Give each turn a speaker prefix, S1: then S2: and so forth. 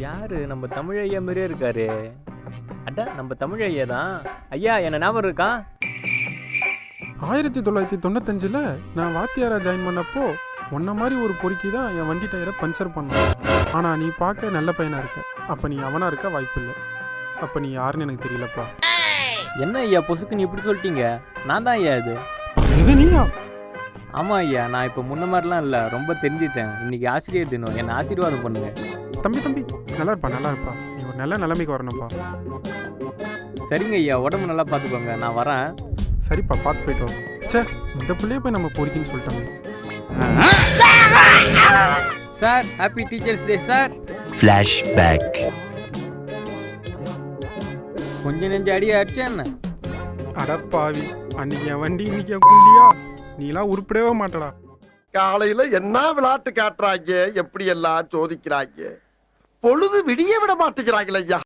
S1: யாரு நம்ம தமிழ் ஐயா மாதிரியே இருக்காரு. அட நம்ம தமிழ் ஐயா தான். ஐயா என்ன ஞாபகம் இருக்கா?
S2: 1995ல் நான் வாத்தியாரா ஜாயின் பண்ணப்போ உன்ன மாதிரி ஒரு பொறுக்கி தான் என் வண்டி டயரை பஞ்சர் பண்ணான். ஆனால் நீ பார்க்க நல்ல பையனா இருக்க. அப்போ நீ அவனா இருக்க வாய்ப்பு இல்லை. அப்போ நீ யாருன்னு எனக்கு தெரியலப்பா.
S1: என்ன ஐயா பொசுக்கு நீ இப்படி சொல்லிட்டீங்க? நான் தான் ஐயா இது.
S2: இது நீயா?
S1: ஆமாம் ஐயா, நான் இப்போ முன்ன மாதிரிலாம் இல்லை, ரொம்ப தெரிஞ்சிட்டேன். இன்னைக்கு ஆசிரியர் தினம், என்னை ஆசீர்வாதம் பண்ணுங்க.
S2: தம்பி நல்லா இருப்பா. நீ ஒரு நல்ல நிலைமைக்கு வரணும்ப்பா.
S1: சரிங்க ஐயா, உடம்பு நல்லா பார்த்துக்கோங்க, நான் வரேன்.
S2: சரிப்பா, பார்த்து போயிட்டு வரோம். சே, இந்த பிள்ளைய போய் நம்ம பொறுக்கின்னு சொல்லிட்டோம்.
S1: Sir, happy teachers day sir.
S3: Flashback.
S1: கொஞ்சம் நெஞ்சு அடி அடிச்சா என்ன?
S2: அடப்பாவி, அன்னைக்கு என் வண்டி இன்னைக்கு குண்டியா? நீலாம் உருப்படவே மாட்டடா.
S4: காலையில என்ன விளையாட்டு காட்டுறாங்க, எப்படி எல்லாம் சோதிக்கிறாங்க, பொழுது விடிய விட மாட்டேங்கிறாங்களே ஐயா.